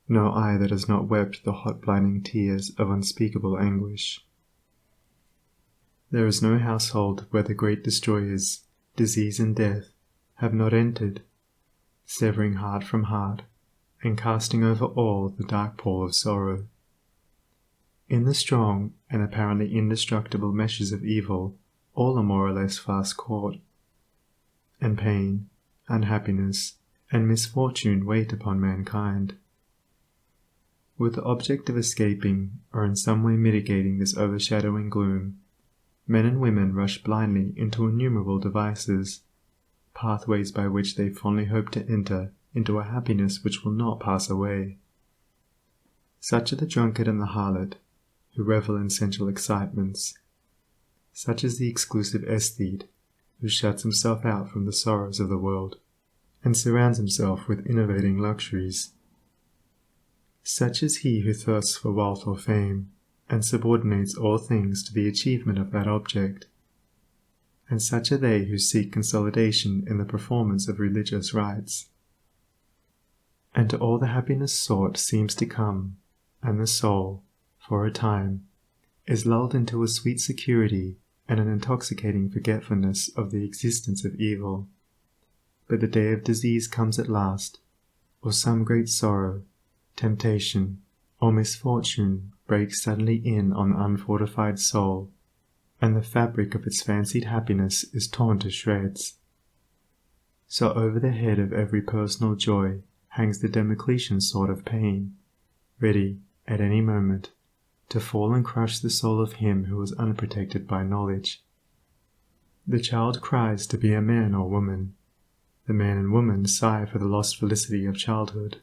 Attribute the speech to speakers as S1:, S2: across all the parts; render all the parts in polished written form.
S1: no eye that has not wept the hot blinding tears of unspeakable anguish. There is no household where the great destroyers, disease and death, have not entered, severing heart from heart, and casting over all the dark pall of sorrow. In the strong and apparently indestructible meshes of evil, all are more or less fast caught, and pain, unhappiness, and misfortune wait upon mankind. With the object of escaping or in some way mitigating this overshadowing gloom, men and women rush blindly into innumerable devices, pathways by which they fondly hope to enter into a happiness which will not pass away. Such are the drunkard and the harlot, who revel in sensual excitements. Such is the exclusive aesthete, who shuts himself out from the sorrows of the world, and surrounds himself with innovating luxuries. Such is he who thirsts for wealth or fame, and subordinates all things to the achievement of that object. And such are they who seek consolidation in the performance of religious rites. And to all the happiness sought seems to come, and the soul, for a time, is lulled into a sweet security and an intoxicating forgetfulness of the existence of evil. But the day of disease comes at last, or some great sorrow, temptation, or misfortune breaks suddenly in on the unfortified soul, and the fabric of its fancied happiness is torn to shreds. So over the head of every personal joy hangs the Damocletian sword of pain, ready, at any moment, to fall and crush the soul of him who is unprotected by knowledge. The child cries to be a man or woman. The man and woman sigh for the lost felicity of childhood.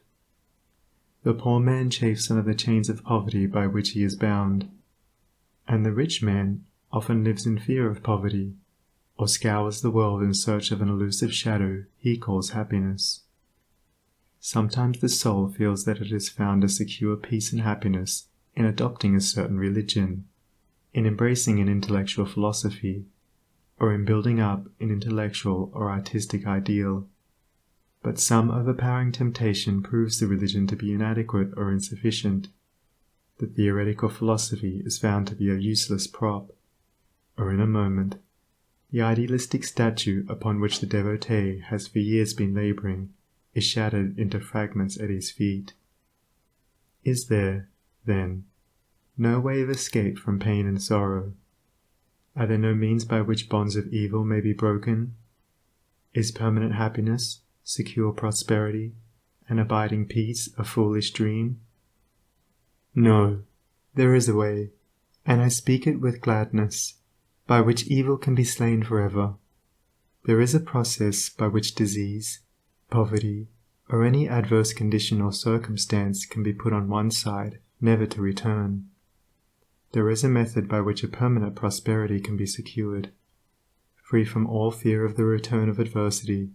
S1: The poor man chafes under the chains of poverty by which he is bound, and the rich man often lives in fear of poverty, or scours the world in search of an elusive shadow he calls happiness. Sometimes the soul feels that it has found a secure peace and happiness in adopting a certain religion, in embracing an intellectual philosophy, or in building up an intellectual or artistic ideal. But some overpowering temptation proves the religion to be inadequate or insufficient. The theoretical philosophy is found to be a useless prop, or in a moment, the idealistic statue upon which the devotee has for years been laboring is shattered into fragments at his feet. Is there, then, no way of escape from pain and sorrow? Are there no means by which bonds of evil may be broken? Is permanent happiness, secure prosperity, and abiding peace a foolish dream? No, there is a way, and I speak it with gladness, by which evil can be slain forever. There is a process by which disease, poverty, or any adverse condition or circumstance can be put on one side, never to return. There is a method by which a permanent prosperity can be secured, free from all fear of the return of adversity,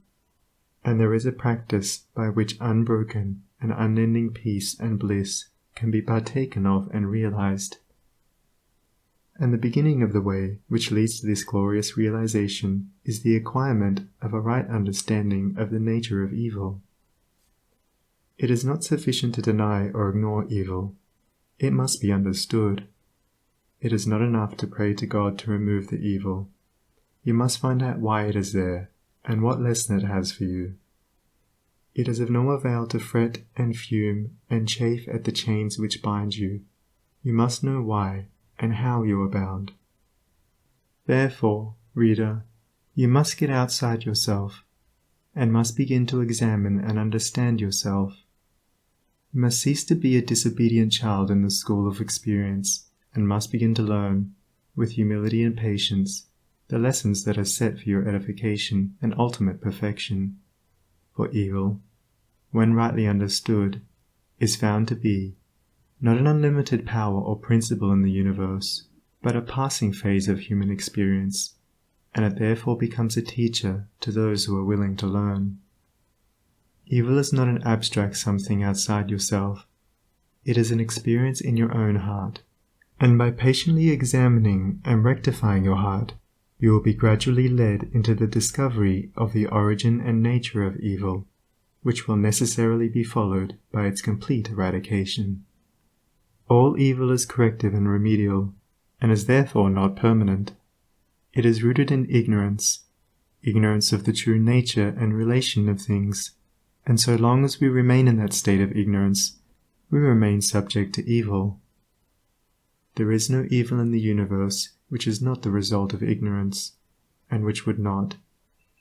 S1: and there is a practice by which unbroken and unending peace and bliss can be partaken of and realized. And the beginning of the way which leads to this glorious realization is the acquirement of a right understanding of the nature of evil. It is not sufficient to deny or ignore evil. It must be understood. It is not enough to pray to God to remove the evil. You must find out why it is there, and what lesson it has for you. It is of no avail to fret and fume and chafe at the chains which bind you. You must know why and how you are bound. Therefore, reader, you must get outside yourself, and must begin to examine and understand yourself. You must cease to be a disobedient child in the school of experience, and must begin to learn, with humility and patience, the lessons that are set for your edification and ultimate perfection. For evil, when rightly understood, is found to be not an unlimited power or principle in the universe, but a passing phase of human experience, and it therefore becomes a teacher to those who are willing to learn. Evil is not an abstract something outside yourself. It is an experience in your own heart, and by patiently examining and rectifying your heart, you will be gradually led into the discovery of the origin and nature of evil, which will necessarily be followed by its complete eradication. All evil is corrective and remedial, and is therefore not permanent. It is rooted in ignorance of the true nature and relation of things, and so long as we remain in that state of ignorance, we remain subject to evil. There is no evil in the universe which is not the result of ignorance, and which would not,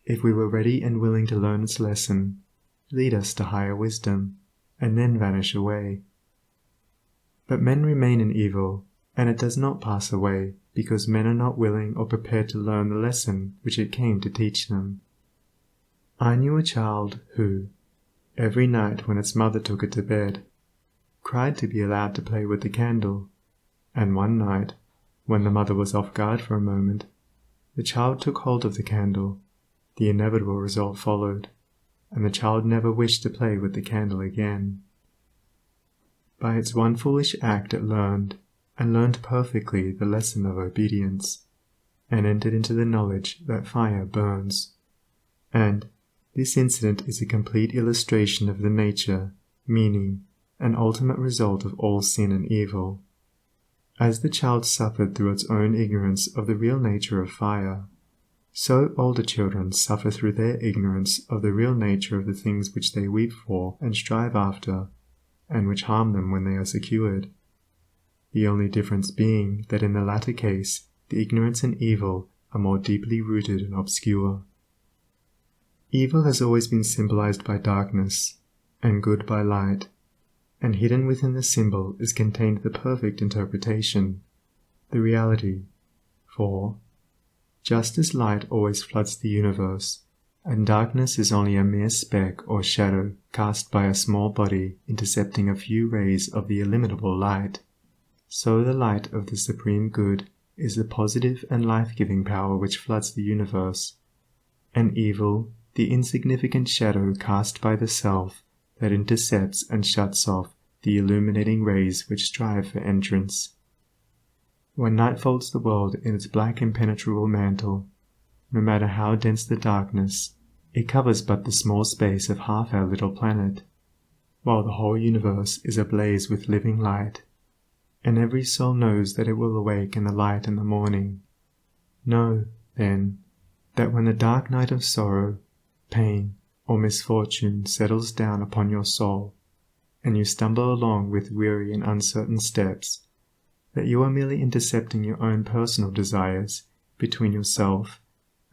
S1: if we were ready and willing to learn its lesson, lead us to higher wisdom, and then vanish away. But men remain in evil, and it does not pass away, because men are not willing or prepared to learn the lesson which it came to teach them. I knew a child who, every night when its mother took it to bed, cried to be allowed to play with the candle, and one night, when the mother was off guard for a moment, the child took hold of the candle. The inevitable result followed, and the child never wished to play with the candle again. By its one foolish act it learned perfectly the lesson of obedience, and entered into the knowledge that fire burns. And this incident is a complete illustration of the nature, meaning, and ultimate result of all sin and evil. As the child suffered through its own ignorance of the real nature of fire, so older children suffer through their ignorance of the real nature of the things which they weep for and strive after, and which harm them when they are secured. The only difference being that in the latter case the ignorance and evil are more deeply rooted and obscure. Evil has always been symbolized by darkness, and good by light, and hidden within the symbol is contained the perfect interpretation, the reality. For, just as light always floods the universe, and darkness is only a mere speck or shadow cast by a small body intercepting a few rays of the illimitable light, so the light of the Supreme Good is the positive and life-giving power which floods the universe, and evil the insignificant shadow cast by the self that intercepts and shuts off the illuminating rays which strive for entrance. When night folds the world in its black impenetrable mantle, no matter how dense the darkness, it covers but the small space of half our little planet, while the whole universe is ablaze with living light, and every soul knows that it will awake in the light in the morning. Know, then, that when the dark night of sorrow, pain, or misfortune settles down upon your soul, and you stumble along with weary and uncertain steps, that you are merely intercepting your own personal desires between yourself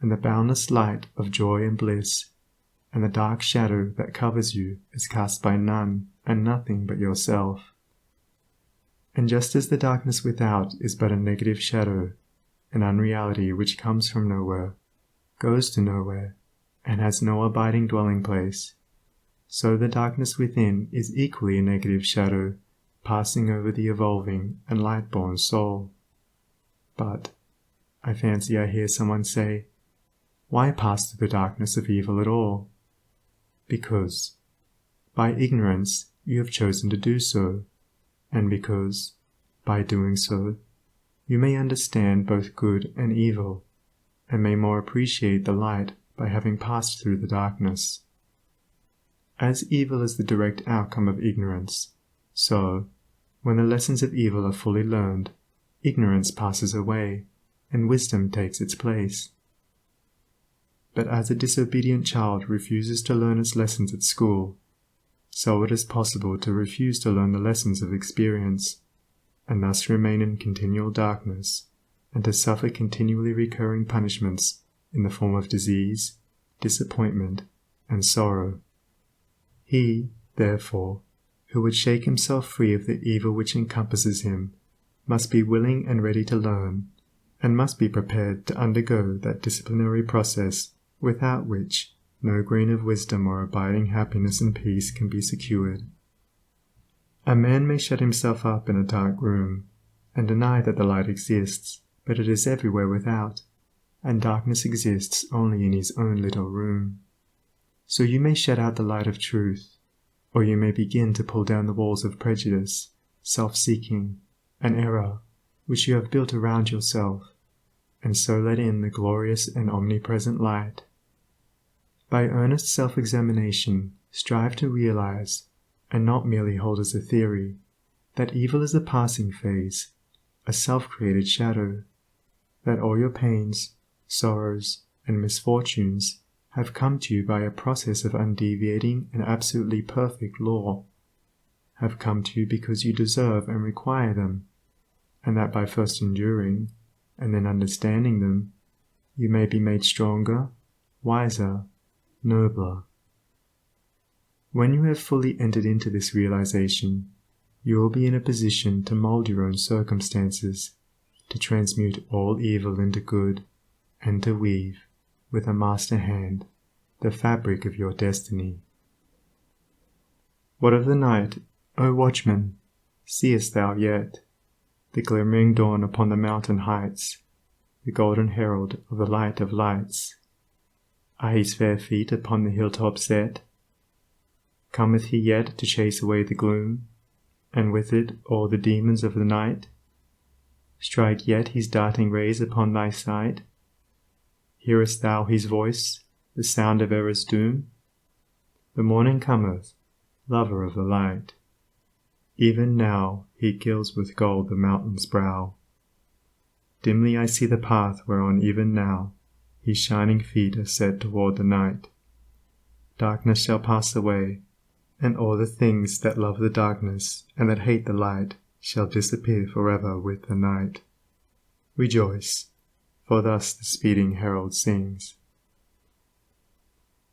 S1: and the boundless light of joy and bliss, and the dark shadow that covers you is cast by none and nothing but yourself. And just as the darkness without is but a negative shadow, an unreality which comes from nowhere, goes to nowhere, and has no abiding dwelling place, so the darkness within is equally a negative shadow, passing over the evolving and light-born soul. But, I fancy I hear someone say, why pass through the darkness of evil at all? Because, by ignorance, you have chosen to do so, and because, by doing so, you may understand both good and evil, and may more appreciate the light by having passed through the darkness. As evil is the direct outcome of ignorance, so, when the lessons of evil are fully learned, ignorance passes away, and wisdom takes its place. But as a disobedient child refuses to learn its lessons at school, so it is possible to refuse to learn the lessons of experience, and thus remain in continual darkness, and to suffer continually recurring punishments in the form of disease, disappointment, and sorrow. He, therefore, who would shake himself free of the evil which encompasses him, must be willing and ready to learn, and must be prepared to undergo that disciplinary process without which no grain of wisdom or abiding happiness and peace can be secured. A man may shut himself up in a dark room, and deny that the light exists, but it is everywhere without, and darkness exists only in his own little room. So you may shut out the light of truth, or you may begin to pull down the walls of prejudice, self-seeking, and error which you have built around yourself, and so let in the glorious and omnipresent light. By earnest self-examination, strive to realize, and not merely hold as a theory, that evil is a passing phase, a self-created shadow, that all your pains, sorrows, and misfortunes have come to you by a process of undeviating and absolutely perfect law, have come to you because you deserve and require them, and that by first enduring, and then understanding them, you may be made stronger, wiser, nobler. When you have fully entered into this realization, you will be in a position to mold your own circumstances, to transmute all evil into good, and to weave, with a master hand, the fabric of your destiny. What of the night, O watchman, seest thou yet? The glimmering dawn upon the mountain heights, the golden herald of the light of lights. Are his fair feet upon the hilltop set? Cometh he yet to chase away the gloom, and with it all the demons of the night? Strike yet his darting rays upon thy sight? Hearest thou his voice, the sound of error's doom? The morning cometh, lover of the light. Even now he gilds with gold the mountain's brow. Dimly I see the path whereon even now his shining feet are set toward the night. Darkness shall pass away, and all the things that love the darkness and that hate the light shall disappear forever with the night. Rejoice, for thus the speeding herald sings.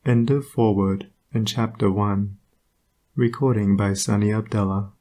S1: End of foreword and chapter 1. Recording by Sunny Abdullah.